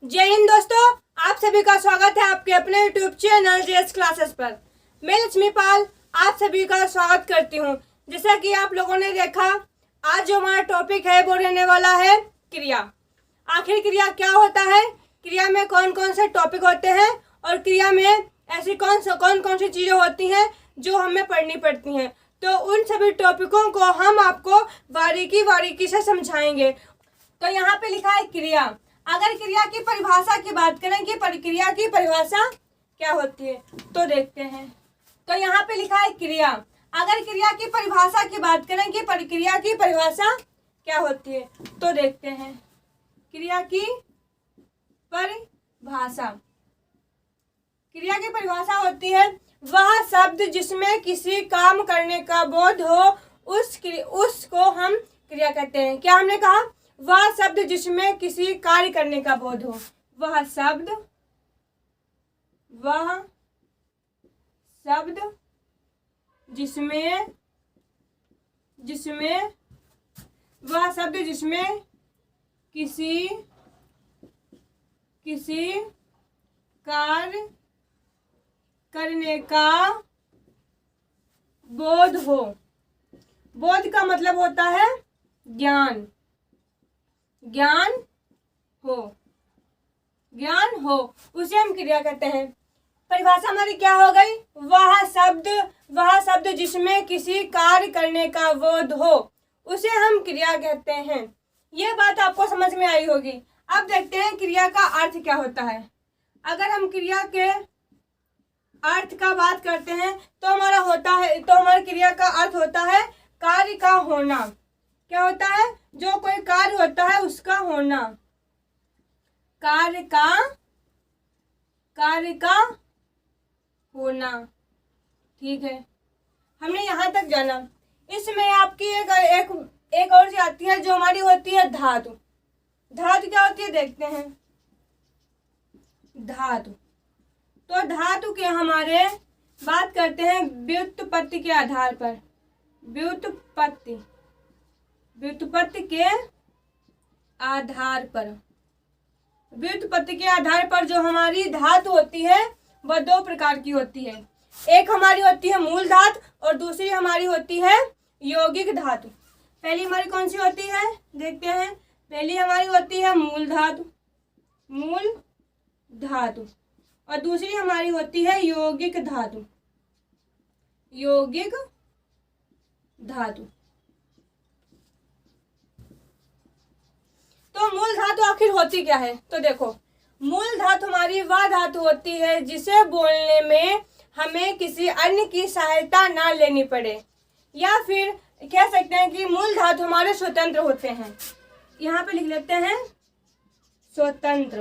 जय हिंद दोस्तों, आप सभी का स्वागत है आपके अपने यूट्यूब चैनल जेएस क्लासेस पर। मैं लक्ष्मी पाल आप सभी का स्वागत करती हूं। जैसा कि आप लोगों ने देखा, आज जो हमारा टॉपिक है वो रहने वाला है क्रिया। आखिर क्रिया क्या होता है, क्रिया में कौन कौन से टॉपिक होते हैं और क्रिया में ऐसी कौन कौन सी चीज़ें होती हैं जो हमें पढ़नी पड़ती हैं। तो उन सभी टॉपिकों को हम आपको बारीकी से समझाएंगे। तो यहाँ पे लिखा है क्रिया। अगर क्रिया की परिभाषा की बात करें कि क्रिया की परिभाषा क्या होती है तो देखते हैं। तो यहाँ पे लिखा है क्रिया। अगर क्रिया की परिभाषा की बात करें कि क्रिया की परिभाषा क्या होती है तो देखते हैं। क्रिया की परिभाषा, क्रिया की परिभाषा होती है वह शब्द जिसमें किसी काम करने का बोध हो, उसको हम क्रिया कहते हैं। क्या हमने कहा? वह शब्द जिसमें किसी कार्य करने का बोध हो। वह शब्द जिसमें किसी कार्य करने का बोध हो। बोध का मतलब होता है ज्ञान हो, उसे हम क्रिया कहते हैं। परिभाषा हमारी क्या हो गई? वह शब्द जिसमें किसी कार्य करने का बोध हो उसे हम क्रिया कहते हैं। यह बात आपको समझ में आई होगी। अब देखते हैं क्रिया का अर्थ क्या होता है। अगर हम क्रिया के अर्थ का बात करते हैं तो हमारा क्रिया का अर्थ होता है कार्य का होना। क्या होता है? जो कोई कार्य होता है उसका होना, कार्य का होना। ठीक है, हमने यहाँ तक जाना। इसमें आपकी एक और चीज आती है जो हमारी होती है धातु। धातु क्या होती है देखते हैं। धातु, तो धातु के हमारे बात करते हैं व्युत्पत्ति के आधार पर। व्युत्पत्ति के आधार पर जो हमारी धातु होती है वह दो प्रकार की होती है। एक हमारी होती है मूल धातु और दूसरी हमारी होती है यौगिक धातु। पहली हमारी कौन सी होती है देखते हैं। पहली हमारी होती है मूल धातु और दूसरी हमारी होती है यौगिक धातु। तो मूल धातु आखिर होती क्या है तो देखो, मूल धातु हमारी वह धातु होती है जिसे बोलने में हमें किसी अन्य की सहायता ना लेनी पड़े, या फिर कह सकते हैं कि मूल धातु हमारे स्वतंत्र होते हैं। यहाँ पे लिख लेते हैं स्वतंत्र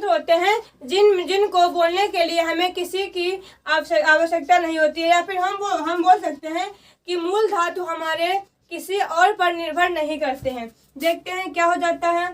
होते हैं जिनको बोलने के लिए हमें किसी की आवश्यकता नहीं होती है, या फिर हम बोल सकते हैं कि मूल धातु हमारे किसी और पर निर्भर नहीं करते हैं। देखते हैं क्या हो जाता है।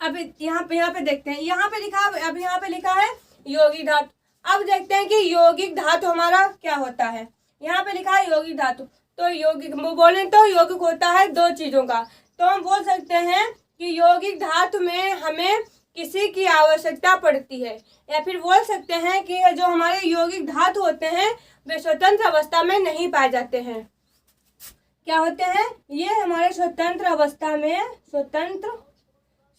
अब यहाँ पे देखते हैं। यहाँ पे लिखा है यौगिक धातु। अब देखते हैं कि यौगिक धातु हमारा क्या होता है। यहाँ पे लिखा है यौगिक धातु। तो यौगिक बोले तो यौगिक होता है दो चीजों का। तो हम बोल सकते हैं कि यौगिक धातु में हमें किसी की आवश्यकता पड़ती है, या फिर बोल सकते हैं कि जो हमारे यौगिक धातु होते हैं वे स्वतंत्र अवस्था में नहीं पाए जाते हैं। क्या होते हैं? ये हमारे स्वतंत्र अवस्था में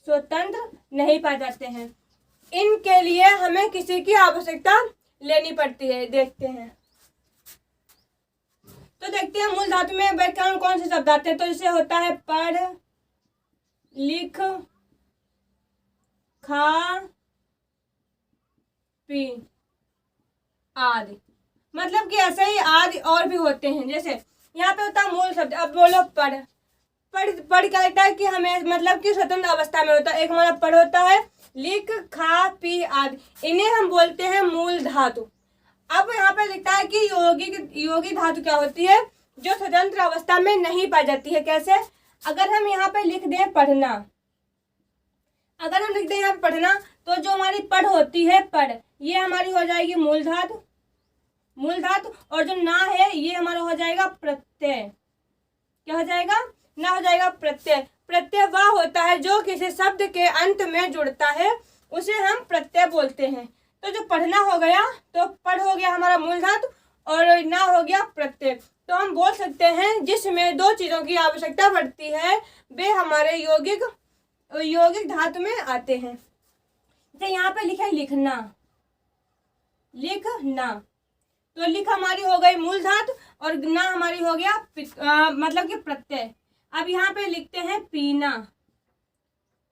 स्वतंत्र नहीं पाए जाते हैं। इनके लिए हमें किसी की आवश्यकता लेनी पड़ती है। देखते हैं मूल धातु में व्याकरण कौन से शब्द आते हैं। तो इसे होता है पढ़, लिख, खा, पी आदि। मतलब कि ऐसे ही आदि और भी होते हैं। जैसे यहाँ पे होता है मूल शब्द। अब बोलो पढ़ क्या लगता है कि हमें मतलब कि स्वतंत्र अवस्था में होता है। एक हमारा पढ़ होता है, लिख, खा, पी आदि, इन्हें हम बोलते हैं मूल धातु। अब यहाँ पे लिखता है कि यौगिक धातु क्या होती है, जो स्वतंत्र अवस्था में नहीं पाई जाती है। कैसे? अगर हम यहाँ पे लिख दें पढ़ना, तो जो हमारी पढ़ होती है पढ़, ये हमारी हो जाएगी मूल धातु, और जो ना है ये हमारा हो जाएगा प्रत्यय। क्या हो जाएगा? ना हो जाएगा प्रत्यय। प्रत्यय वह होता है जो किसी शब्द के अंत में जुड़ता है, उसे हम प्रत्यय बोलते हैं। तो जो पढ़ना हो गया, तो पढ़ हो गया हमारा मूल धातु और ना हो गया प्रत्यय। तो हम बोल सकते हैं जिसमें दो चीज़ों की आवश्यकता पड़ती है वे हमारे यौगिक धातु में आते हैं। जैसे यहाँ पे लिखा है लिखना, लिखना, तो लिख हमारी हो गई मूल धातु और ना हमारी हो गया मतलब कि प्रत्यय। अब यहाँ पे लिखते हैं पीना,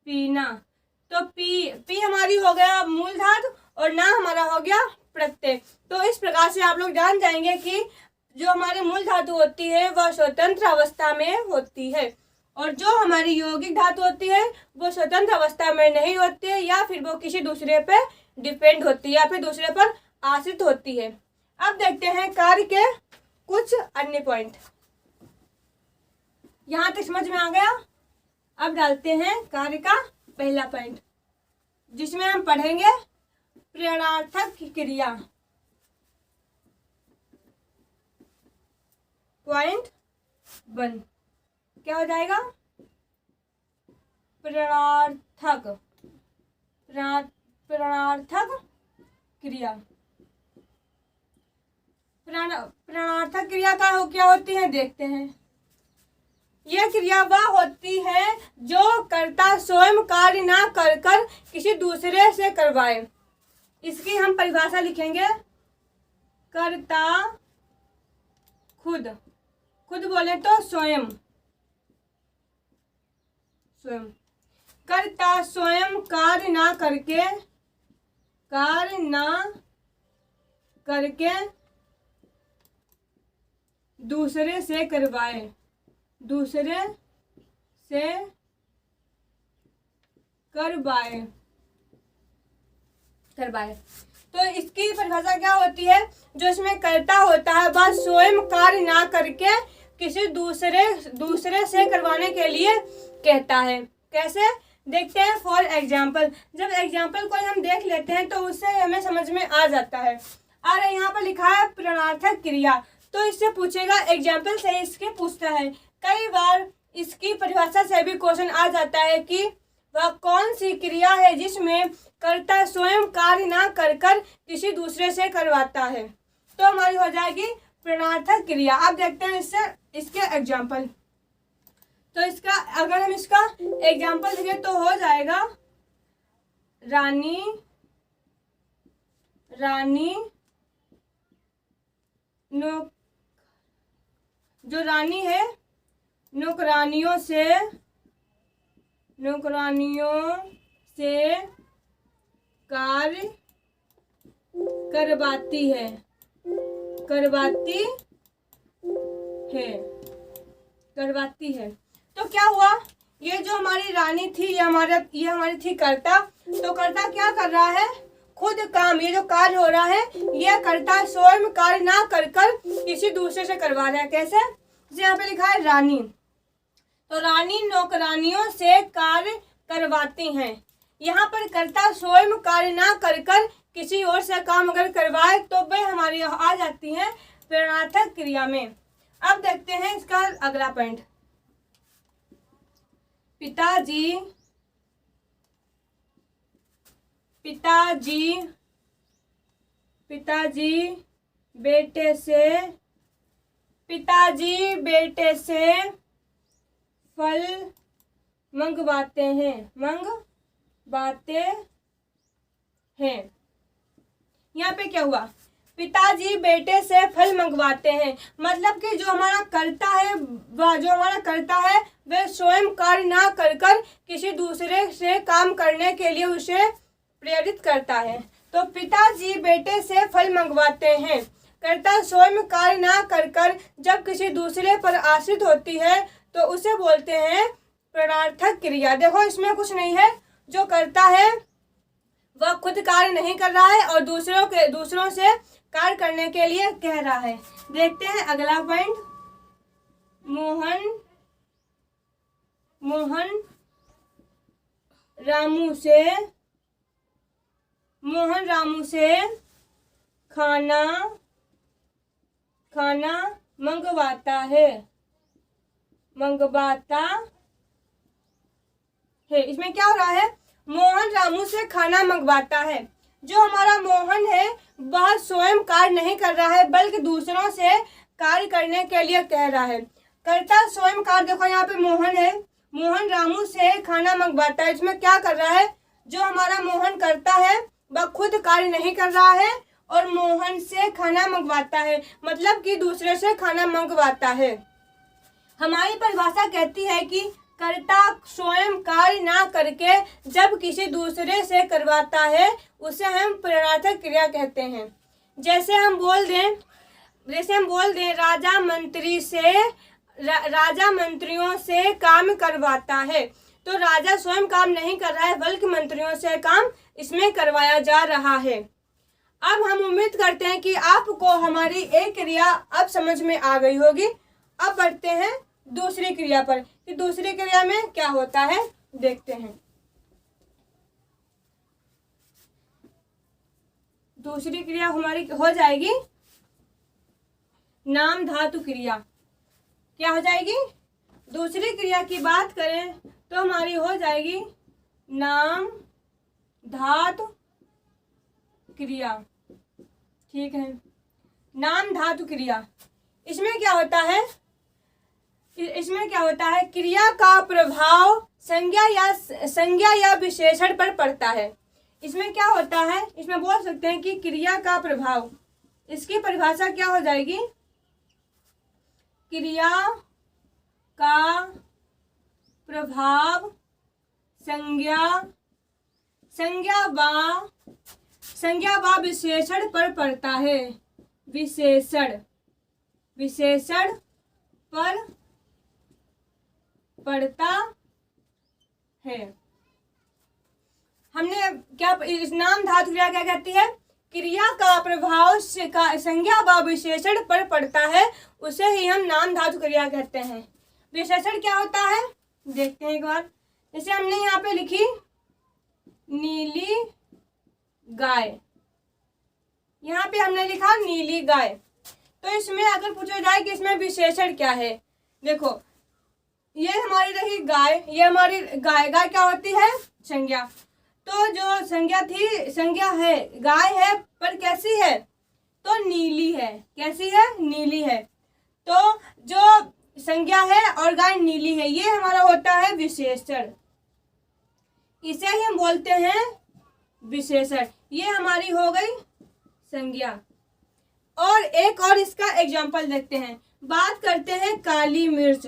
पीना, तो पी हमारी हो गया मूल धातु और ना हमारा हो गया प्रत्यय। तो इस प्रकार से आप लोग जान जाएंगे कि जो हमारी मूल धातु होती है वह स्वतंत्र अवस्था में होती है और जो हमारी यौगिक धातु होती है वो स्वतंत्र अवस्था में नहीं होती है, या फिर वो किसी दूसरे पे डिपेंड होती है या फिर दूसरे पर आश्रित होती है। अब देखते हैं कार्य के कुछ अन्य पॉइंट। यहाँ तक समझ में आ गया। अब डालते हैं कार्य का पहला पॉइंट, जिसमें हम पढ़ेंगे प्रेरणार्थक क्रिया। पॉइंट 1 क्या हो जाएगा? प्रेरणार्थक क्रिया। प्रेरणार्थक क्रिया क्या होती है देखते हैं। यह क्रिया वह होती है जो कर्ता स्वयं कार्य ना कर किसी दूसरे से करवाए। इसकी हम परिभाषा लिखेंगे, कर्ता खुद बोले तो स्वयं, कर्ता स्वयं कार्य ना करके दूसरे से करवाए, तो इसकी परिभाषा क्या होती है? जो इसमें कर्ता होता है वह स्वयं कार्य ना करके किसी दूसरे से करवाने के लिए कहता है। कैसे देखते हैं? फॉर एग्जाम्पल, जब एग्जाम्पल कोई हम देख लेते हैं तो उससे हमें समझ में आ जाता है। और यहाँ पर लिखा है प्रेरणार्थक क्रिया, तो इससे पूछेगा एग्जाम्पल से इसके पूछता है। कई बार इसकी परिभाषा से भी क्वेश्चन आ जाता है कि वह कौन सी क्रिया है जिसमें कर्ता स्वयं कार्य ना कर किसी दूसरे से करवाता है। तो हमारी हो जाएगी प्रेरणार्थक क्रिया। अब देखते हैं इसके एग्जाम्पल। तो इसका अगर हम इसका एग्जाम्पल देखें तो हो जाएगा रानी जो रानी है नौकरानियों से कार्य करवाती है। तो क्या हुआ? ये जो हमारी रानी थी ये हमारी थी कर्ता। तो कर्ता क्या कर रहा है? खुद काम, ये जो कार्य हो रहा है ये कर्ता स्वयं कार्य ना कर किसी दूसरे से करवा रहा है। कैसे? जैसे यहाँ पे लिखा है रानी, तो रानी नौकरानियों से कार्य करवाती हैं। यहाँ पर कर्ता स्वयं कार्य ना कर किसी और से काम अगर करवाए तो वे हमारी आ जाती हैं प्रेरणार्थक क्रिया में। अब देखते हैं इसका अगला पॉइंट। पिताजी बेटे से फल मंगवाते हैं। यहाँ पे क्या हुआ? पिताजी बेटे से फल मंगवाते हैं, मतलब कि जो हमारा कर्ता है वह स्वयं कार्य ना कर किसी दूसरे से काम करने के लिए उसे प्रेरित करता है। तो पिताजी बेटे से फल मंगवाते हैं, कर्ता स्वयं कार्य ना कर जब किसी दूसरे पर आश्रित होती है तो उसे बोलते हैं प्रेरणार्थक क्रिया। देखो इसमें कुछ नहीं है, जो करता है वह खुद कार्य नहीं कर रहा है और दूसरों से कार्य करने के लिए कह रहा है। देखते हैं अगला पॉइंट। मोहन रामू से खाना मंगवाता है। इसमें क्या हो रहा है, मोहन रामू से खाना मंगवाता है। जो हमारा मोहन है वह स्वयं कार्य नहीं कर रहा है बल्कि दूसरों से कार्य करने के लिए कह रहा है। करता स्वयं कार्य, देखो यहाँ पे मोहन है, मोहन रामू से खाना मंगवाता है। इसमें क्या कर रहा है, जो हमारा मोहन करता है वह खुद कार्य नहीं कर रहा है और मोहन से खाना मंगवाता है, मतलब कि दूसरे से खाना मंगवाता है। हमारी परिभाषा कहती है कि कर्ता स्वयं कार्य ना करके जब किसी दूसरे से करवाता है उसे हम प्रेरणार्थक क्रिया कहते हैं। जैसे हम बोल दें राजा मंत्रियों से काम करवाता है, तो राजा स्वयं काम नहीं कर रहा है बल्कि मंत्रियों से काम इसमें करवाया जा रहा है। अब हम उम्मीद करते हैं कि आपको हमारी एक क्रिया अब समझ में आ गई होगी। अब बढ़ते हैं दूसरी क्रिया पर कि दूसरी क्रिया में क्या होता है, देखते हैं। दूसरी क्रिया हमारी हो जाएगी नाम धातु क्रिया। क्या हो जाएगी, दूसरी क्रिया की बात करें तो हमारी हो जाएगी नाम धातु क्रिया। ठीक है, नाम धातु क्रिया। इसमें क्या होता है, क्रिया का प्रभाव संज्ञा या विशेषण पर पड़ता है। इसमें क्या होता है, इसमें बोल सकते हैं कि क्रिया का प्रभाव, इसकी परिभाषा क्या हो जाएगी, क्रिया का प्रभाव संज्ञा व विशेषण पर पड़ता है। विशेषण पर पड़ता है। हमने क्या, इस नाम धातु क्रिया क्या कहती है, क्रिया का प्रभाव संज्ञा व विशेषण पर पड़ता है, उसे ही हम नाम धातु क्रिया कहते हैं। विशेषण क्या होता है, देखते हैं एक बार। जैसे हमने यहाँ पे लिखी नीली गाय, यहाँ पे हमने लिखा नीली गाय, तो इसमें अगर पूछा जाए कि इसमें विशेषण क्या है, देखो ये हमारी रही गाय, ये हमारी गाय क्या होती है, संज्ञा। तो जो संज्ञा है गाय है पर कैसी है, तो नीली है। कैसी है, नीली है। तो जो संज्ञा है और गाय नीली है, ये हमारा होता है विशेषण, इसे ही हम बोलते हैं विशेषण। ये हमारी हो गई संज्ञा। और एक और इसका एग्जाम्पल देखते हैं। बात करते हैं काली मिर्च।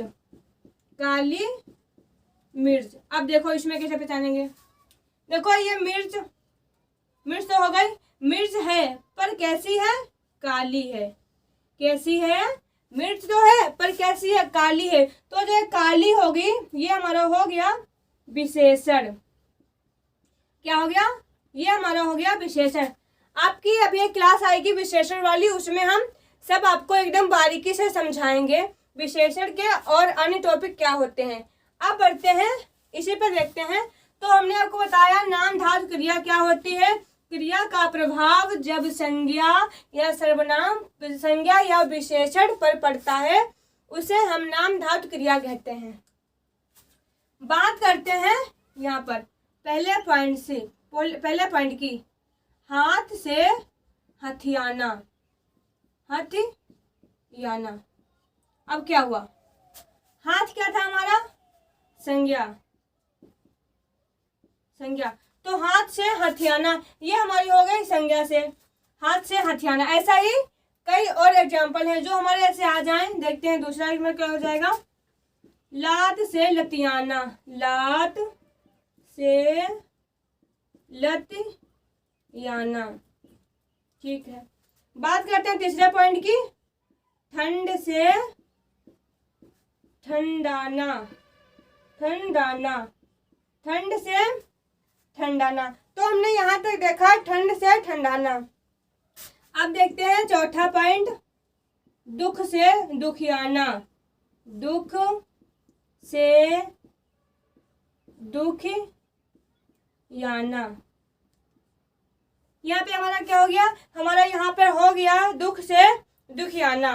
अब देखो इसमें कैसे पहचानेंगे, देखो ये मिर्च तो हो गई, मिर्च है पर कैसी है, काली है। कैसी है, मिर्च तो है पर कैसी है, काली है। तो जो काली होगी ये हमारा हो गया विशेषण। क्या हो गया, ये हमारा हो गया विशेषण। आपकी अभी एक क्लास आएगी विशेषण वाली, उसमें हम सब आपको एकदम बारीकी से समझाएंगे विशेषण के और अन्य टॉपिक क्या होते हैं। अब बढ़ते हैं इसी पर देखते हैं। तो हमने आपको बताया नाम धातु क्रिया क्या होती है, क्रिया का प्रभाव जब संज्ञा या सर्वनाम संज्ञा या विशेषण पर पड़ता है उसे हम नाम धातु क्रिया कहते हैं। बात करते हैं यहाँ पर पहले पॉइंट की, हाथ से हथियाना। अब क्या हुआ, हाथ क्या था हमारा, संज्ञा। तो हाथ से हथियाना ये हमारी हो गई संज्ञा से, हाथ से हथियाना। ऐसा ही कई और एग्जाम्पल हैं जो हमारे ऐसे आ जाएं। देखते हैं दूसरा इसमें क्या हो जाएगा, लात से लतियाना। लात से लतियाना, ठीक है। बात करते हैं तीसरे पॉइंट की, ठंड से ठंडाना। ठंड से ठंडाना। तो हमने यहाँ तक देखा ठंड से ठंडाना। अब देखते हैं चौथा पॉइंट, दुख से दुखियाना। दुख से दुखियाना। यहाँ पे हमारा क्या हो गया, हमारा यहाँ पर हो गया दुख से दुखियाना।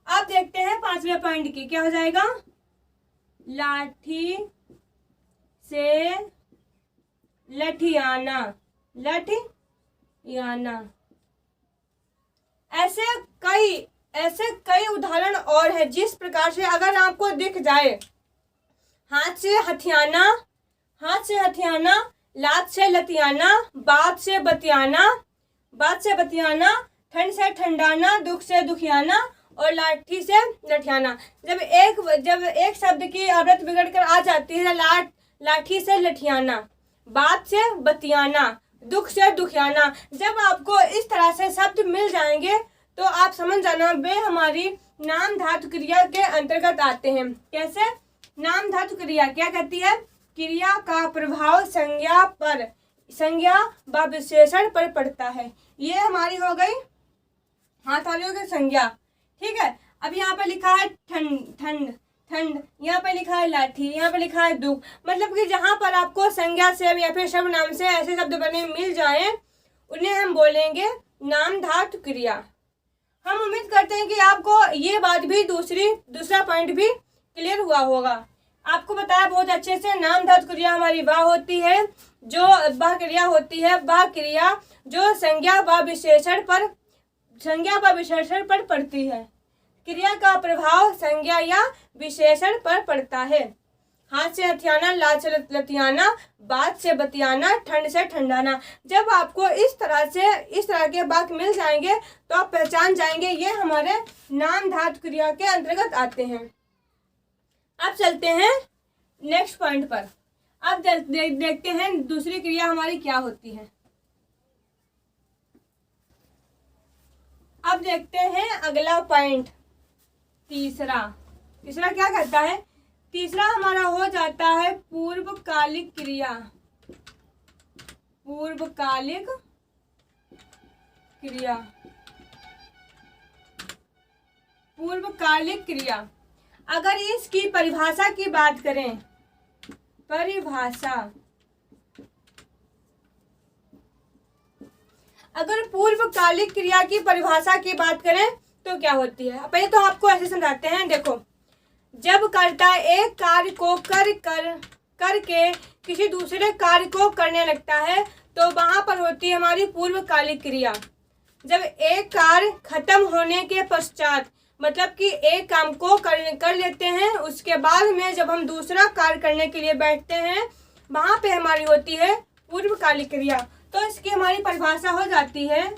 अब देखते हैं पांचवें पॉइंट की, क्या हो जाएगा, लाठी से लठियाना, लठियाना। ऐसे कई उदाहरण और है। जिस प्रकार से अगर आपको दिख जाए, हाथ से हथियाना, हाथ से हथियाना, लात से लतियाना, बात से बतियाना, बात से बतियाना, ठंड से ठंडाना, दुख से दुखियाना और लाठी से लठियाना। जब एक शब्द की आवृत्ति बिगड़ कर आ जाती है, लाठी से लठियाना, बात से बतियाना, दुख से दुखियाना, जब आपको इस तरह से शब्द मिल जाएंगे तो आप समझ जाना वे हमारी नाम धातु क्रिया के अंतर्गत आते हैं। कैसे? नाम धातु क्रिया क्या कहती है? क्रिया का प्रभाव संज्ञा व विशेषण पर पड़ता है। ये हमारी हो गई हाथ वाली की संज्ञा। ठीक है, अब यहाँ पे लिखा है ठंड, यहाँ पे लिखा है लाठी, यहाँ पे लिखा है दुख। मतलब कि जहाँ पर आपको संज्ञा से या फिर सर्वनाम से ऐसे शब्द बने मिल जाएं, उन्हें हम बोलेंगे नाम धातु क्रिया। हम उम्मीद करते हैं कि आपको ये बात भी दूसरा पॉइंट भी क्लियर हुआ होगा। आपको बताया बहुत अच्छे से, नाम धातु क्रिया हमारी वह होती है जो वह क्रिया होती है, वह क्रिया जो संज्ञा व विशेषण पर पड़ती है। क्रिया का प्रभाव संज्ञा या विशेषण पर पड़ता है। हाथ से हथियाना, लात से लतियाना, बात से बतियाना, ठंड से ठंडाना। जब आपको इस तरह के वाक्य मिल जाएंगे तो आप पहचान जाएंगे ये हमारे नाम धातु क्रिया के अंतर्गत आते हैं। अब चलते हैं नेक्स्ट पॉइंट पर। अब देखते हैं दूसरी क्रिया हमारी क्या होती है। अब देखते हैं अगला पॉइंट, तीसरा क्या कहता है? तीसरा हमारा हो जाता है पूर्वकालिक क्रिया। पूर्वकालिक क्रिया, पूर्वकालिक क्रिया। अगर इसकी परिभाषा की बात करें, अगर पूर्वकालिक क्रिया की परिभाषा की बात करें तो क्या होती है? पहले तो आपको ऐसे समझाते हैं। देखो, जब कर्ता एक कार्य को करके किसी दूसरे कार्य को करने लगता है तो वहां पर होती है हमारी पूर्वकालिक क्रिया। जब एक कार्य खत्म होने के पश्चात, मतलब कि एक काम को कर लेते हैं, उसके बाद में जब हम दूसरा कार्य करने के लिए बैठते हैं, वहां पे हमारी होती है पूर्वकालिक क्रिया। तो इसकी हमारी परिभाषा हो जाती है,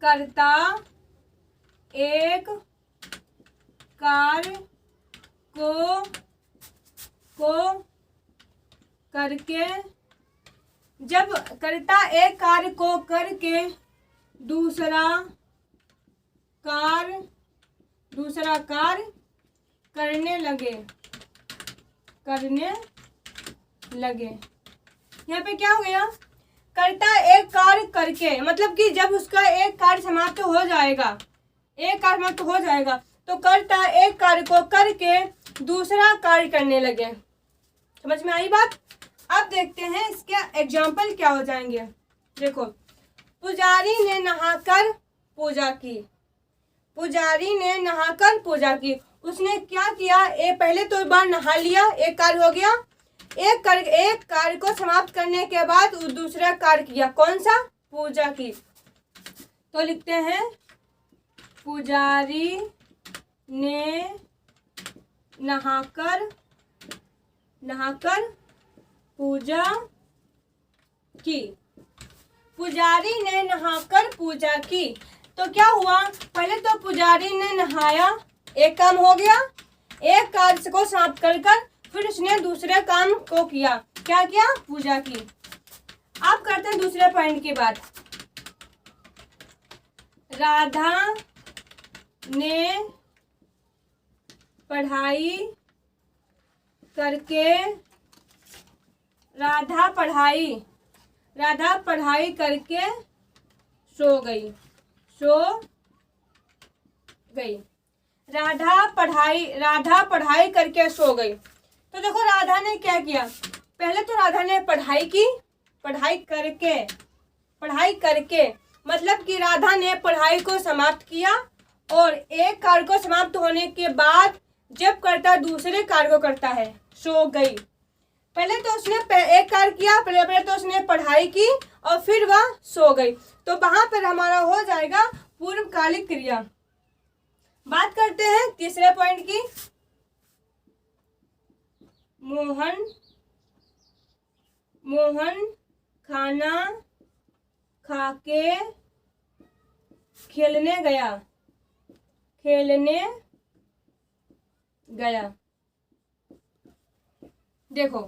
कर्ता एक कार्य को करके, जब कर्ता एक कार्य को करके दूसरा कार्य करने लगे। यहाँ पे क्या हो गया? कर्ता एक कार्य करके, मतलब कि जब उसका एक कार्य समाप्त हो जाएगा, तो कर्ता एक कार्य को करके दूसरा कार्य करने लगे। समझ में आई बात? अब देखते हैं इसके एग्जाम्पल क्या हो जाएंगे। देखो, पुजारी ने नहाकर पूजा की। उसने क्या किया? पहले तो एक बार नहा लिया, एक कार्य हो गया। एक कार्य को समाप्त करने के बाद दूसरा कार्य किया। कौन सा? पूजा की। तो लिखते हैं, पुजारी ने नहाकर पूजा की। पुजारी ने नहाकर पूजा की। तो क्या हुआ? पहले तो पुजारी ने नहाया, एक काम हो गया। एक कार्य को समाप्त कर फिर उसने दूसरे काम को किया। क्या किया? पूजा की। अब करते हैं दूसरे पॉइंट की बात। राधा ने पढ़ाई करके सो गई। राधा पढ़ाई करके सो गई। तो देखो, राधा ने क्या किया? पहले तो राधा ने पढ़ाई की, पढ़ाई करके मतलब कि राधा ने पढ़ाई को समाप्त किया और एक कार्य को समाप्त होने के बाद जब कर्ता दूसरे कार्य को करता है, सो गई। पहले तो उसने एक कार्य किया, पहले तो उसने पढ़ाई की और फिर वह सो गई। तो वहां पर हमारा हो जाएगा पूर्वकालिक क्रिया। बात करते हैं तीसरे पॉइंट की। मोहन खाना खा के खेलने गया। देखो,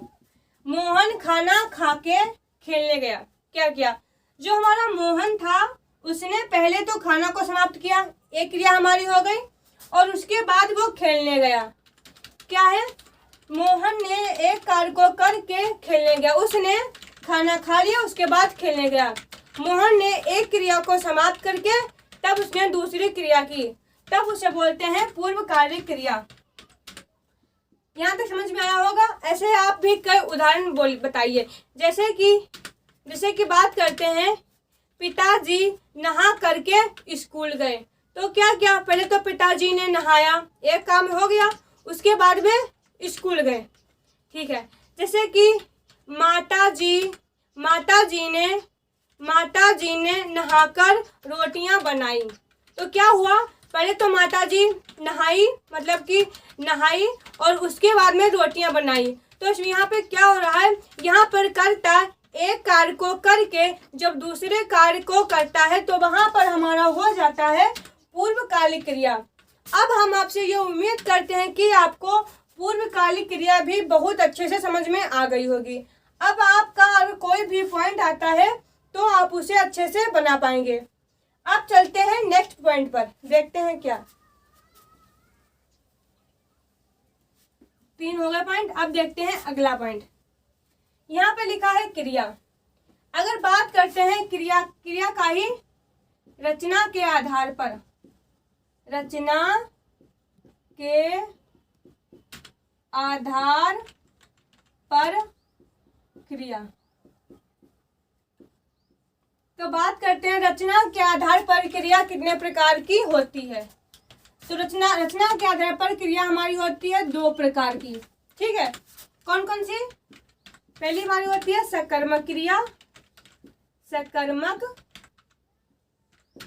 मोहन खाना खा के खेलने गया। क्या किया? जो हमारा मोहन था उसने पहले तो खाना को समाप्त किया, एक क्रिया हमारी हो गई, और उसके बाद वो खेलने गया। क्या है? मोहन ने एक कार्य को करके खेलने गया। उसने खाना खा लिया, उसके बाद खेलने गया। मोहन ने एक क्रिया को समाप्त करके तब उसने दूसरी क्रिया की, तब उसे बोलते हैं पूर्वकालिक क्रिया। यहाँ तक समझ में आया होगा। ऐसे आप भी कई उदाहरण बताइए। जैसे कि बात करते हैं, पिताजी नहा करके स्कूल गए। तो क्या किया? पहले तो पिताजी ने नहाया, एक काम हो गया, उसके बाद में स्कूल गए। ठीक है। जैसे कि माताजी ने नहाकर रोटियां बनाई। तो क्या हुआ? पहले तो माताजी नहाई, मतलब कि नहाई, और उसके बाद में रोटियां बनाई। तो यहाँ पे क्या हो रहा है? यहाँ पर कर्ता एक कार्य को करके जब दूसरे कार्य को करता है तो वहां पर हमारा हो जाता है पूर्वकालिक क्रिया। अब हम आपसे ये उम्मीद करते हैं कि आपको पूर्वकालिक क्रिया भी बहुत अच्छे से समझ में आ गई होगी। अब आपका अगर कोई भी पॉइंट आता है तो आप उसे अच्छे से बना पाएंगे। अब चलते हैं नेक्स्ट पॉइंट पर, देखते हैं क्या। 3 हो गए पॉइंट। अब देखते हैं अगला पॉइंट। यहाँ पे लिखा है क्रिया। अगर बात करते हैं क्रिया का ही रचना के आधार पर क्रिया। तो बात करते हैं रचना के आधार पर क्रिया कितने प्रकार की होती है। तो रचना के आधार पर क्रिया हमारी होती है 2 प्रकार की। ठीक है। कौन कौन सी? पहली हमारी होती है सकर्मक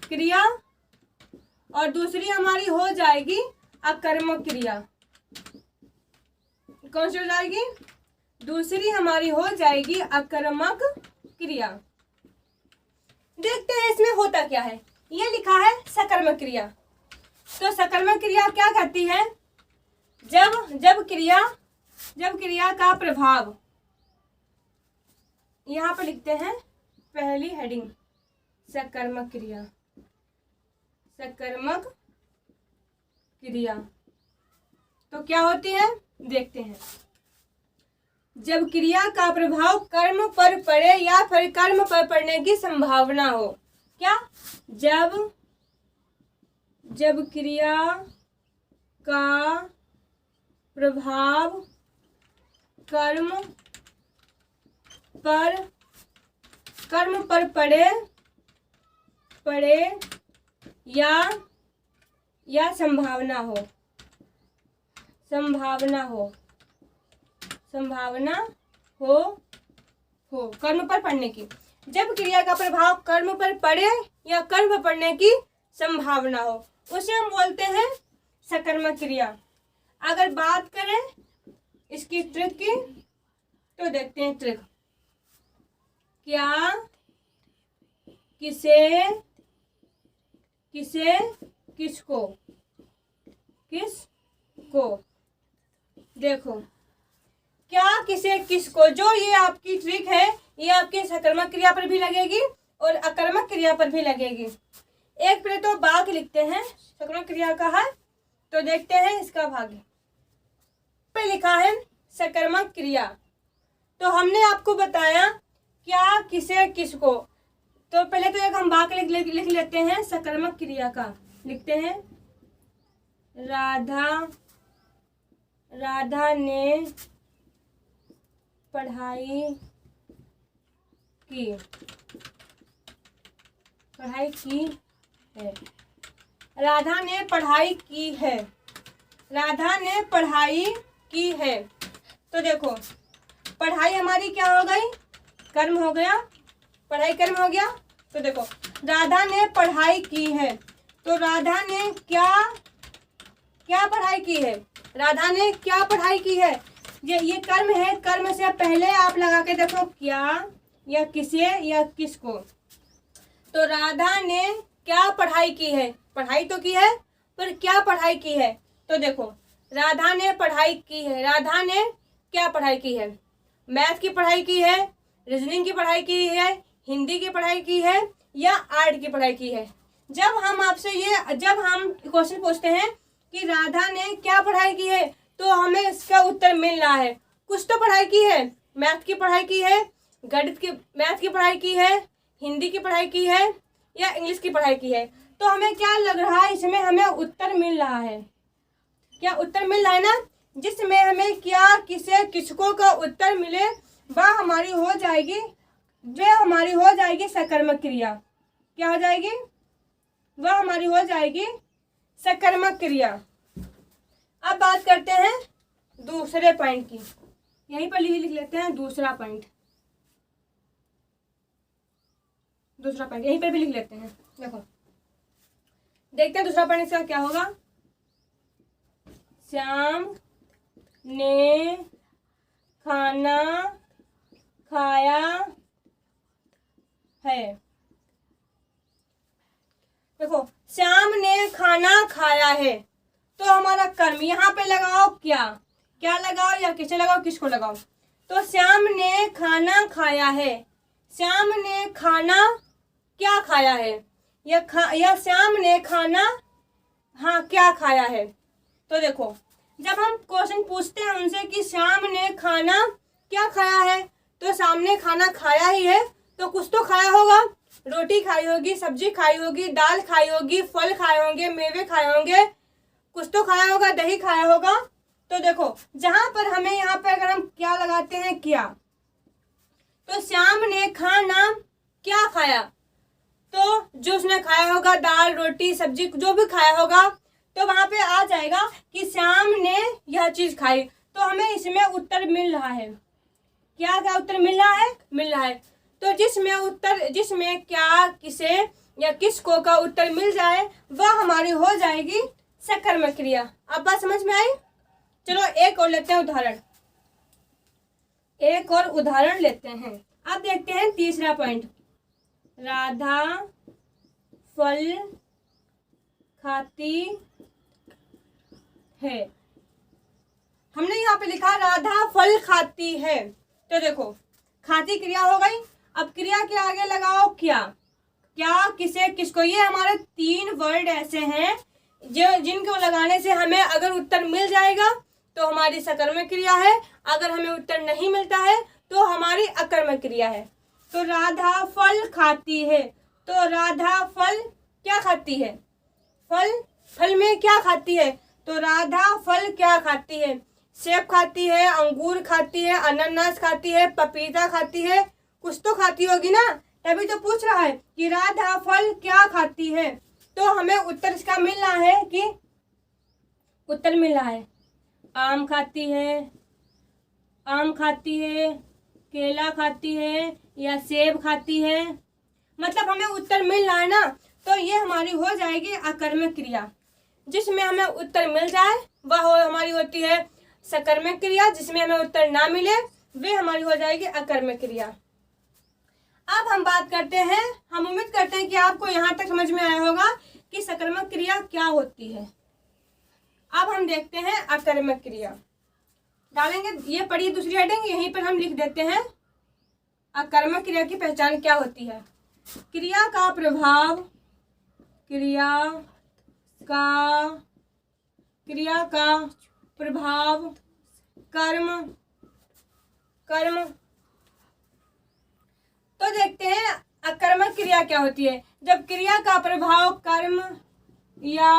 क्रिया, और दूसरी हमारी हो जाएगी अकर्मक क्रिया। कौन सी हो जाएगी? दूसरी हमारी हो जाएगी अकर्मक क्रिया। देखते हैं इसमें होता क्या है। ये लिखा है सकर्मक क्रिया। तो सकर्मक क्रिया क्या कहती है? जब क्रिया का प्रभाव, यहाँ पर लिखते हैं पहली हेडिंग, सकर्मक क्रिया। तो क्या होती है देखते हैं। जब क्रिया का प्रभाव कर्म पर पड़े या फिर कर्म पर पड़ने की संभावना हो। क्या? जब क्रिया का प्रभाव कर्म पर पड़े या संभावना हो कर्म पर पड़ने की। जब क्रिया का प्रभाव कर्म पर पड़े या कर्म पर पड़ने की संभावना हो, उसे हम बोलते हैं सकर्मक क्रिया। अगर बात करें इसकी ट्रिक की तो देखते हैं ट्रिक। क्या किसको देखो, क्या किसे किसको, जो ये आपकी ट्रिक है ये आपके सकर्मक क्रिया पर भी लगेगी और अकर्मक क्रिया पर भी लगेगी। एक पहले तो भाग लिखते हैं, सकर्मक क्रिया का है तो देखते हैं इसका भाग। पे लिखा है सकर्मक क्रिया। तो हमने आपको बताया क्या किसे किसको। तो पहले तो एक हम भाग लिख लेते हैं सकर्मक क्रिया का। लिखते हैं राधा ने पढ़ाई की है। राधा ने पढ़ाई की है। तो देखो पढ़ाई हमारी क्या हो गई, कर्म हो गया, पढ़ाई कर्म हो गया। तो देखो राधा ने पढ़ाई की है, तो राधा ने क्या क्या पढ़ाई की है, राधा ने क्या पढ़ाई की है, ये कर्म है। कर्म से पहले आप लगा के देखो क्या या किसे या किसको। तो राधा ने क्या पढ़ाई की है, पढ़ाई तो की है पर क्या पढ़ाई की है। तो देखो राधा ने पढ़ाई की है, राधा ने क्या पढ़ाई की है, मैथ की पढ़ाई की है, रीजनिंग की पढ़ाई की है, हिंदी की पढ़ाई की है या आर्ट की पढ़ाई की है। जब हम क्वेश्चन पूछते हैं कि राधा ने क्या पढ़ाई की है, तो हमें इसका उत्तर मिल रहा है कुछ तो पढ़ाई की है, मैथ की पढ़ाई की है, मैथ की पढ़ाई की है, हिंदी की पढ़ाई की है या इंग्लिश की पढ़ाई की है। तो हमें क्या लग रहा है, इसमें हमें उत्तर मिल रहा है, क्या उत्तर मिल रहा है ना। जिसमें हमें क्या किसे किसको का उत्तर मिले वह हमारी हो जाएगी सकर्मक क्रिया। क्या हो जाएगी, वह हमारी हो जाएगी सकर्मक क्रिया। अब बात करते हैं दूसरे पॉइंट की, यहीं पर लिख लेते हैं दूसरा पॉइंट यहीं पर भी लिख लेते हैं। देखो देखते हैं दूसरा पॉइंट इसका क्या होगा। श्याम ने खाना खाया है। देखो श्याम ने खाना खाया है, तो हमारा कर्म यहाँ पे लगाओ क्या लगाओ या किसे लगाओ, किसको लगाओ। तो श्याम ने खाना खाया है, श्याम ने खाना क्या खाया है या श्याम ने खाना क्या खाया है। तो देखो जब हम क्वेश्चन पूछते हैं उनसे कि श्याम ने खाना क्या खाया है, तो श्याम ने खाना खाया ही है, तो कुछ तो खाया होगा, रोटी खाई होगी, सब्जी खाई होगी, दाल खाई होगी, फल खाए होंगे, मेवे खाए होंगे, कुछ तो खाया होगा, दही खाया होगा। तो देखो जहां पर हमें यहाँ पे अगर हम क्या लगाते हैं क्या, तो श्याम ने खाना क्या खाया, तो जो उसने खाया होगा दाल रोटी सब्जी जो भी खाया होगा, तो वहां पे आ जाएगा कि श्याम ने यह चीज खाई। तो हमें इसमें उत्तर मिल रहा है, क्या क्या उत्तर मिल रहा है। तो जिसमें क्या किसे या किसको का उत्तर मिल जाए वह हमारी हो जाएगी सकर्मक क्रिया। अब बात समझ में आई। चलो एक और उदाहरण लेते हैं। अब देखते हैं तीसरा पॉइंट, राधा फल खाती है। हमने यहाँ पे लिखा राधा फल खाती है, तो देखो खाती क्रिया हो गई। अब क्रिया के आगे लगाओ क्या किसे किसको। ये हमारे 3 वर्ड ऐसे हैं जिनको लगाने से हमें अगर उत्तर मिल जाएगा तो हमारी सकर्मक क्रिया है, अगर हमें उत्तर नहीं मिलता है तो हमारी अकर्मक क्रिया है। तो राधा फल खाती है, तो राधा फल क्या खाती है, फल में क्या खाती है, तो राधा फल क्या खाती है, सेब खाती है, अंगूर खाती है, अनानास खाती है, पपीता खाती है, कुछ तो खाती होगी ना, तभी तो पूछ रहा है कि राधा फल क्या खाती है। तो हमें उत्तर इसका मिल रहा है आम खाती है, केला खाती है या सेब खाती है, मतलब हमें उत्तर मिल रहा है ना। तो ये हमारी हो जाएगी अकर्मक क्रिया। जिसमें हमें उत्तर मिल जाए वह हमारी होती है सकर्मक क्रिया, जिसमें हमें उत्तर ना मिले वे हमारी हो जाएगी अकर्मक क्रिया। अब हम बात करते हैं, हम उम्मीद करते हैं कि आपको यहाँ तक समझ में आया होगा कि सकर्मक क्रिया क्या होती है। अब हम देखते हैं अकर्मक क्रिया। डालेंगे ये पढ़िए दूसरी हेडिंग, यहीं पर हम लिख देते हैं अकर्मक क्रिया की पहचान क्या होती है। क्रिया का प्रभाव कर्म। तो देखते हैं अकर्मक क्रिया क्या होती है। जब क्रिया का प्रभाव कर्म या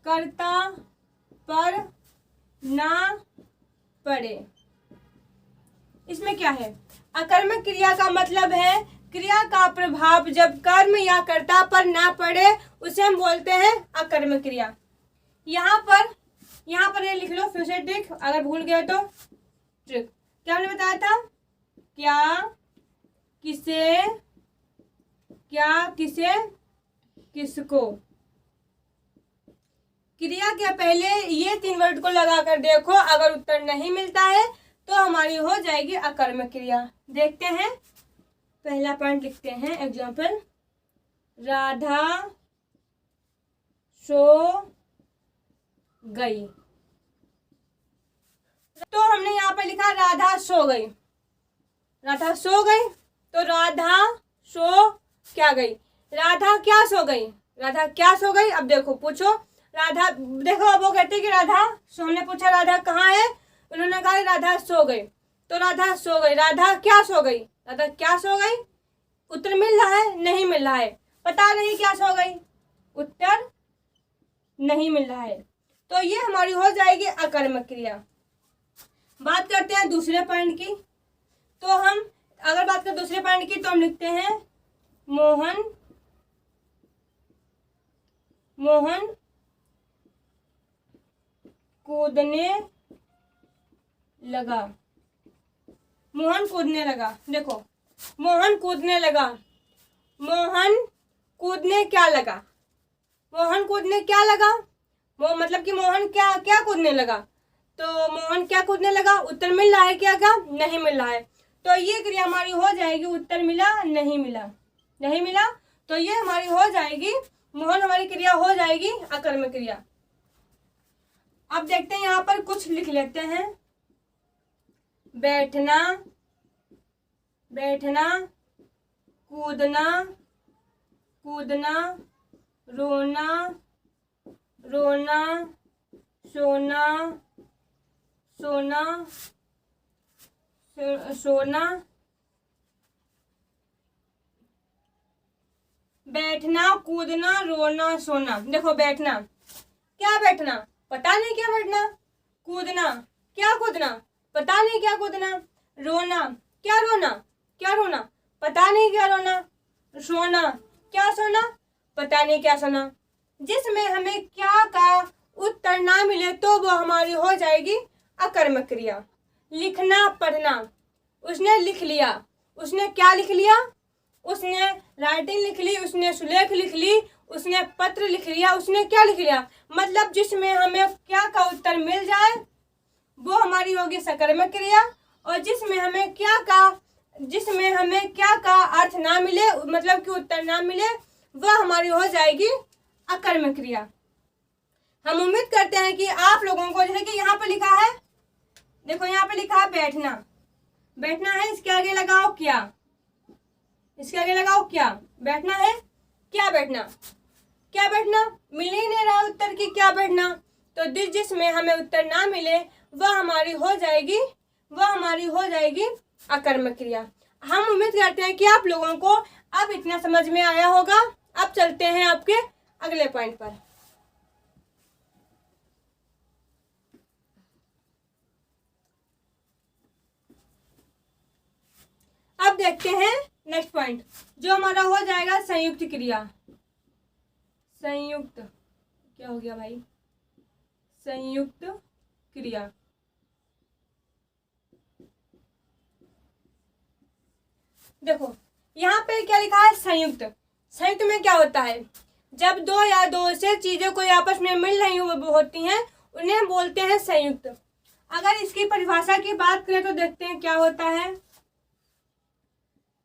कर्ता पर ना पड़े। इसमें क्या है, अकर्मक क्रिया का मतलब है क्रिया का प्रभाव जब कर्म या कर्ता पर ना पड़े उसे हम बोलते हैं अकर्मक क्रिया। यहाँ पर ये लिख लो फिर से ट्रिक, अगर भूल गए तो ट्रिक। क्या हमने बताया था? क्या, किसे, क्या, किसे, किसको। क्रिया के पहले ये 3 वर्ड को लगाकर देखो, अगर उत्तर नहीं मिलता है तो हमारी हो जाएगी अकर्मक क्रिया। देखते हैं, पहला पॉइंट लिखते हैं एग्जाम्पल। राधा सो गई। तो हमने यहाँ पर लिखा राधा सो गई। राधा सो गई, तो राधा सो क्या गई? राधा क्या सो गई? राधा क्या सो गई? अब देखो, पूछो राधा, देखो अब वो कहते कि राधा सो, हमने पूछा राधा कहाँ है, उन्होंने कहा राधा सो गई, तो राधा सो गई। राधा क्या सो गई? राधा क्या सो गई? उत्तर मिल रहा है? नहीं मिल रहा है। पता नहीं क्या सो गई, उत्तर नहीं मिल रहा है। तो ये हमारी हो जाएगी अकर्मक क्रिया। बात करते हैं दूसरे पॉइंट की। तो हम अगर बात करें दूसरे पॉइंट की, तो हम लिखते हैं मोहन कूदने लगा। मोहन कूदने लगा। देखो, मोहन कूदने लगा। मोहन कूदने क्या लगा? मोहन कूदने क्या लगा? वो मतलब कि मोहन क्या क्या कूदने लगा? तो मोहन क्या कूदने लगा? उत्तर मिल रहा है क्या? क्या नहीं मिल रहा है। तो ये क्रिया हमारी हो जाएगी, उत्तर मिला, नहीं मिला, नहीं मिला, तो ये हमारी हो जाएगी, मोहन हमारी क्रिया हो जाएगी अकर्मक क्रिया। अब देखते हैं, यहाँ पर कुछ लिख लेते हैं। बैठना, बैठना, कूदना, कूदना, रोना, रोना, सोना, सोना, सोना, बैठना, कूदना, रोना, सोना। देखो, बैठना, क्या बैठना? पता नहीं क्या बैठना। कूदना, क्या कूदना? पता नहीं क्या कूदना। रोना, क्या रोना? क्या रोना? पता नहीं क्या रोना। सोना, क्या सोना? पता नहीं क्या सोना। जिसमें हमें क्या का उत्तर ना मिले तो वो हमारी हो जाएगी अकर्मक क्रिया। लिखना, पढ़ना, उसने लिख लिया। उसने क्या लिख लिया? उसने राइटिंग लिख ली, उसने सुलेख लिख ली, उसने पत्र लिख लिया, उसने क्या लिख लिया? मतलब जिसमें हमें क्या का उत्तर मिल जाए वो हमारी होगी सकर्मक क्रिया, और जिसमें हमें क्या का अर्थ ना मिले, मतलब कि उत्तर ना मिले, वह हमारी हो जाएगी अकर्मक क्रिया। हम उम्मीद करते हैं कि आप लोगों को, जैसे कि यहाँ पे लिखा है, देखो यहाँ पे लिखा है बैठना। बैठना है, इसके आगे लगाओ क्या। इसके आगे लगाओ क्या। बैठना है, क्या बैठना? क्या बैठना? मिल ही नहीं रहा उत्तर की क्या बैठना। तो जिसमें हमें उत्तर ना मिले वह हमारी हो जाएगी अकर्मक क्रिया। हम उम्मीद करते हैं कि आप लोगों को अब इतना समझ में आया होगा। अब चलते हैं आपके अगले पॉइंट पर। अब देखते हैं नेक्स्ट पॉइंट, जो हमारा हो जाएगा संयुक्त क्रिया। संयुक्त, क्या हो गया भाई? संयुक्त क्रिया। देखो यहाँ पे क्या लिखा है? संयुक्त। संयुक्त में क्या होता है? जब दो या दो से चीजें कोई आपस में मिल रही होती हैं, उन्हें बोलते हैं संयुक्त। अगर इसकी परिभाषा की बात करें तो देखते हैं क्या होता है।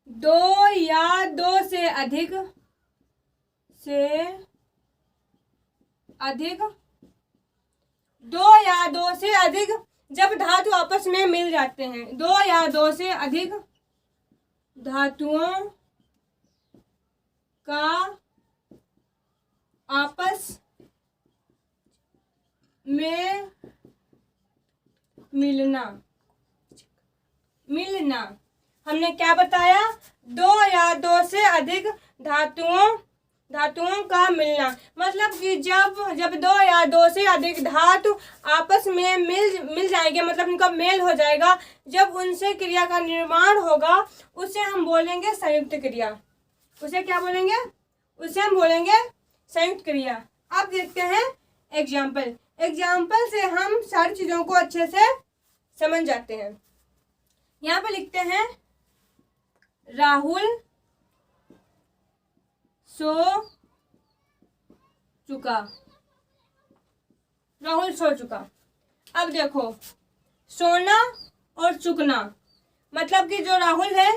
दो या दो से अधिक दो या दो से अधिक जब धातु आपस में मिल जाते हैं। दो या दो से अधिक धातुओं का आपस में मिलना। हमने क्या बताया? दो या दो से अधिक धातुओं का मिलना, मतलब कि जब दो या दो से अधिक धातु आपस में मिल जाएंगे, मतलब उनका मेल हो जाएगा, जब उनसे क्रिया का निर्माण होगा, उसे हम बोलेंगे संयुक्त क्रिया। उसे क्या बोलेंगे? उसे हम बोलेंगे संयुक्त क्रिया। अब देखते हैं एग्जाम्पल से हम सारी चीज़ों को अच्छे से समझ जाते हैं। यहाँ पे लिखते हैं राहुल सो चुका। राहुल सो चुका। अब देखो सोना और चुकना, मतलब कि जो राहुल है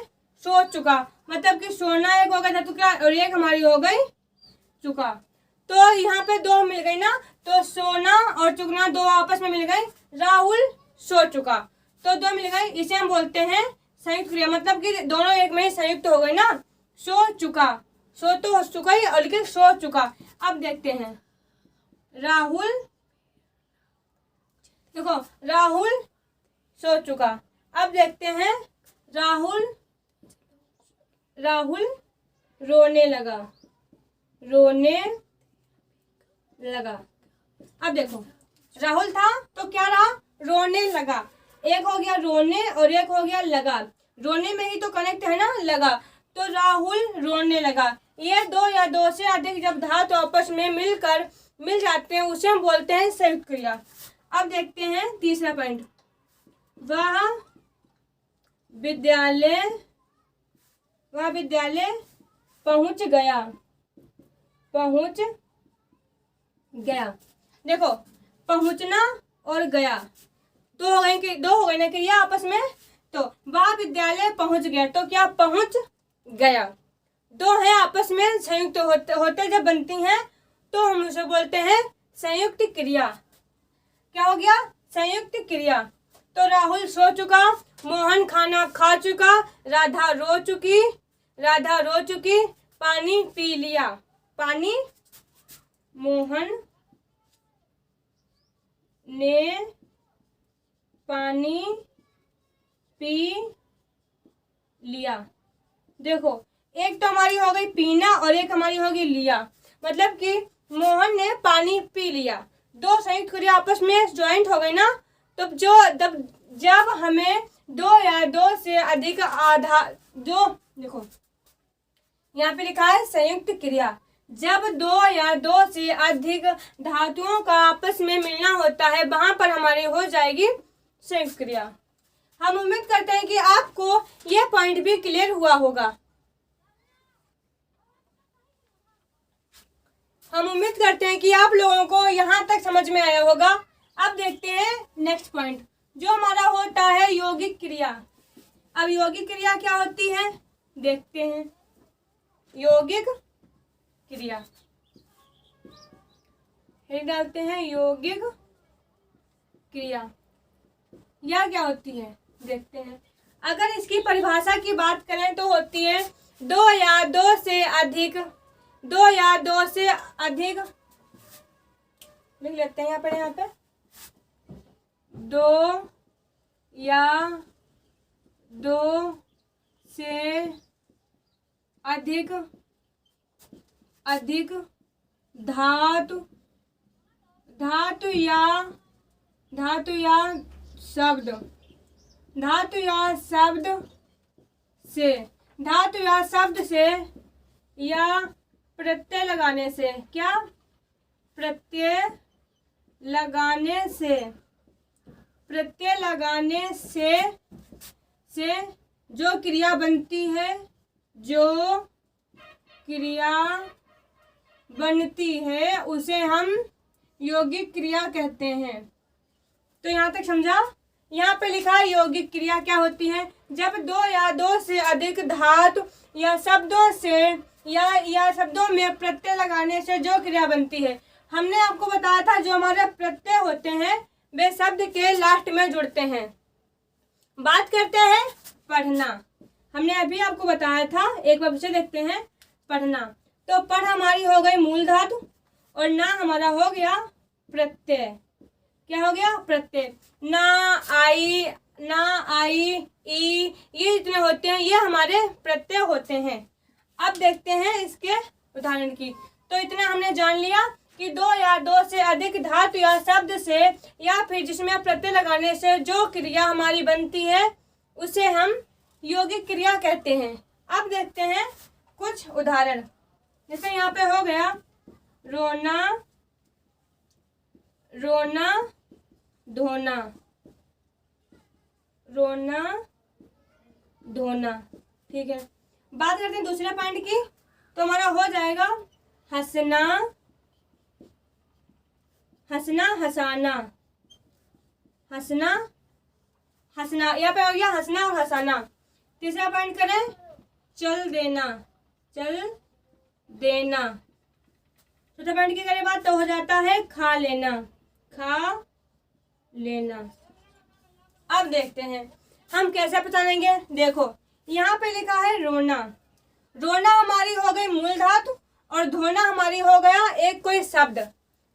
सो चुका, मतलब कि सोना एक हो गया धातु क्या और एक हमारी हो गई चुका। तो यहाँ पे दो मिल गई ना, तो सोना और चुकना दो आपस में मिल गई, राहुल सो चुका, तो दो मिल गई। इसे हम बोलते हैं संयुक्त क्रिया, मतलब कि दोनों एक में संयुक्त हो गए ना। सो चुका, सो तो हो चुका ही और लेकिन सो चुका। अब देखते हैं राहुल, देखो राहुल सो चुका। अब देखते हैं राहुल रोने लगा, रोने लगा। अब देखो राहुल था तो क्या रहा, रोने लगा। एक हो गया रोने और एक हो गया लगा, रोने में ही तो कनेक्ट है ना लगा, तो राहुल रोने लगा। ये दो या दो से अधिक जब धातु आपस में मिल जाते हैं उसे हम बोलते हैं संयुक्त क्रिया। अब देखते हैं तीसरा पॉइंट, वह विद्यालय पहुंच गया। देखो पहुंचना और गया दो हो गए ना क्रिया आपस में, तो वह विद्यालय पहुंच गया, तो क्या पहुंच गया। दो है आपस में संयुक्त होते जब बनती हैं तो हम उसे बोलते हैं संयुक्त क्रिया। क्या हो गया, संयुक्त क्रिया। तो राहुल सो चुका, मोहन खाना खा चुका, राधा रो चुकी, पानी पी लिया, मोहन ने पानी पी लिया। देखो एक तो हमारी हो गई पीना और एक हमारी होगी लिया, मतलब कि मोहन ने पानी पी लिया। दो संयुक्त क्रिया आपस में ज्वाइंट हो गई ना, तब जब हमें दो या दो से अधिक देखो यहाँ पे लिखा है संयुक्त क्रिया, जब दो या दो से अधिक धातुओं का आपस में मिलना होता है वहां पर हमारी हो जाएगी संयुक्त क्रिया। हम उम्मीद करते हैं कि आपको यह पॉइंट भी क्लियर हुआ होगा। हम उम्मीद करते हैं कि आप लोगों को यहाँ तक समझ में आया होगा। अब देखते हैं नेक्स्ट पॉइंट जो हमारा होता है यौगिक क्रिया। अब यौगिक क्रिया क्या होती है देखते हैं। यौगिक क्रिया डालते हैं यौगिक क्रिया, यह क्या होती है देखते हैं। अगर इसकी परिभाषा की बात करें तो होती है दो या दो से अधिक लिख लेते हैं यहाँ पे दो या दो से अधिक धातु या शब्द से या प्रत्यय लगाने से, क्या प्रत्यय लगाने से जो क्रिया बनती है उसे हम यौगिक क्रिया कहते हैं। तो यहाँ तक समझा। यहाँ पे लिखा है यौगिक क्रिया क्या होती है, जब दो या दो से अधिक धातु या शब्दों से या शब्दों में प्रत्यय लगाने से जो क्रिया बनती है। हमने आपको बताया था जो हमारे प्रत्यय होते हैं वे शब्द के लास्ट में जुड़ते हैं। बात करते हैं पढ़ना। हमने अभी आपको बताया था, एक बार से देखते हैं पढ़ना। तो पढ़ हमारी हो गई मूल धातु और ना हमारा हो गया प्रत्यय। क्या हो गया प्रत्यय। ना आई ई ये जितने होते हैं ये हमारे प्रत्यय होते हैं। अब देखते हैं इसके उदाहरण की। तो इतना हमने जान लिया कि दो या दो से अधिक धातु या शब्द से या फिर जिसमें प्रत्यय लगाने से जो क्रिया हमारी बनती है उसे हम यौगिक क्रिया कहते हैं। अब देखते हैं कुछ उदाहरण। जैसे यहाँ पे हो गया रोना धोना। ठीक है, बात करते हैं दूसरे पॉइंट की, तो हमारा हो जाएगा हंसना, हंसना हंसाना, हंसना हंसना, यहाँ पे हो गया हंसना और हंसाना। तीसरा पॉइंट करें, चल देना, चल देना। चौथा पॉइंट की करें बात तो हो जाता है खा लेना, खा लेना। अब देखते हैं हम कैसे पहचानेंगे। देखो यहाँ पे लिखा है रोना, रोना हमारी हो गई मूल धातु और धोना हमारी हो गया एक कोई शब्द,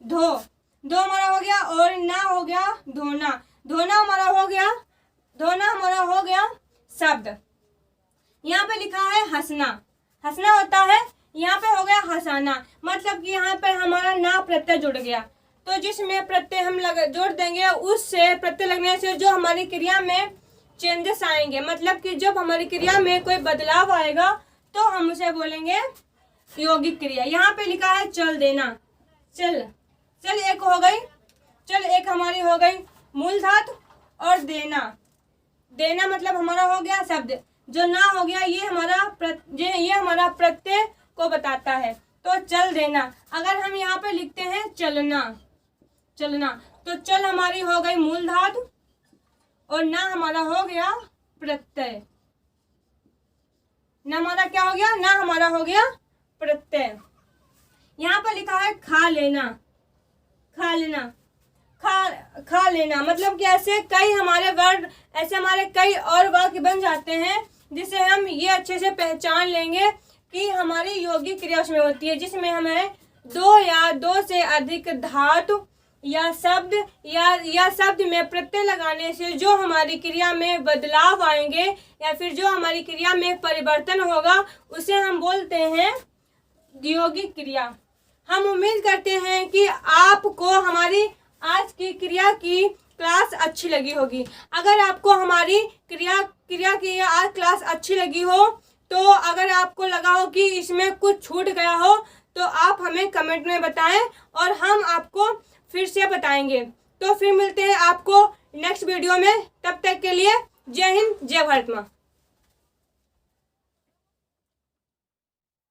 धो, धो हमारा हो गया और ना हो गया धोना, धोना हमारा हो गया, धोना हमारा हो गया शब्द। यहाँ पे लिखा है हंसना, हंसना होता है, यहाँ पे हो गया हंसाना, मतलब कि यहाँ पे हमारा ना प्रत्यय जुड़ गया। तो जिसमें प्रत्यय हम जोड़ देंगे उससे प्रत्यय लगने से जो हमारी क्रिया में चेंजेस आएंगे, मतलब कि जब हमारी क्रिया में कोई बदलाव आएगा तो हम उसे बोलेंगे यौगिक क्रिया। यहाँ पे लिखा है चल देना, चल, चल एक हो गई, चल एक हमारी हो गई मूल धातु और देना, देना मतलब हमारा हो गया शब्द, जो ना हो गया ये हमारा प्रत्यय को बताता है। तो चल देना। अगर हम यहाँ पे लिखते हैं चलना, चलना, तो चल हमारी हो गई मूल धातु और ना हमारा हो गया प्रत्यय, ना हमारा क्या हो गया, ना हमारा हो गया प्रत्यय। यहाँ पर लिखा है खा लेना, खा लेना, खा लेना, मतलब कि ऐसे कई हमारे वर्ड, ऐसे हमारे कई और वाक्य बन जाते हैं जिसे हम ये अच्छे से पहचान लेंगे कि हमारी यौगिक क्रिया उसमें होती है, जिसमें हमें दो या दो से अधिक धातु या शब्द या शब्द में प्रत्यय लगाने से जो हमारी क्रिया में बदलाव आएंगे या फिर जो हमारी क्रिया में परिवर्तन होगा उसे हम बोलते हैं यौगिक क्रिया। हम उम्मीद करते हैं कि आपको हमारी आज की क्रिया की क्लास अच्छी लगी होगी। अगर आपको हमारी क्रिया की आज क्लास अच्छी लगी हो, तो अगर आपको लगा हो कि इसमें कुछ छूट गया हो तो आप हमें कमेंट में बताएं और हम आपको फिर से बताएंगे। तो फिर मिलते हैं आपको नेक्स्ट वीडियो में, तब तक के लिए जय हिंद, जय भारत माँ।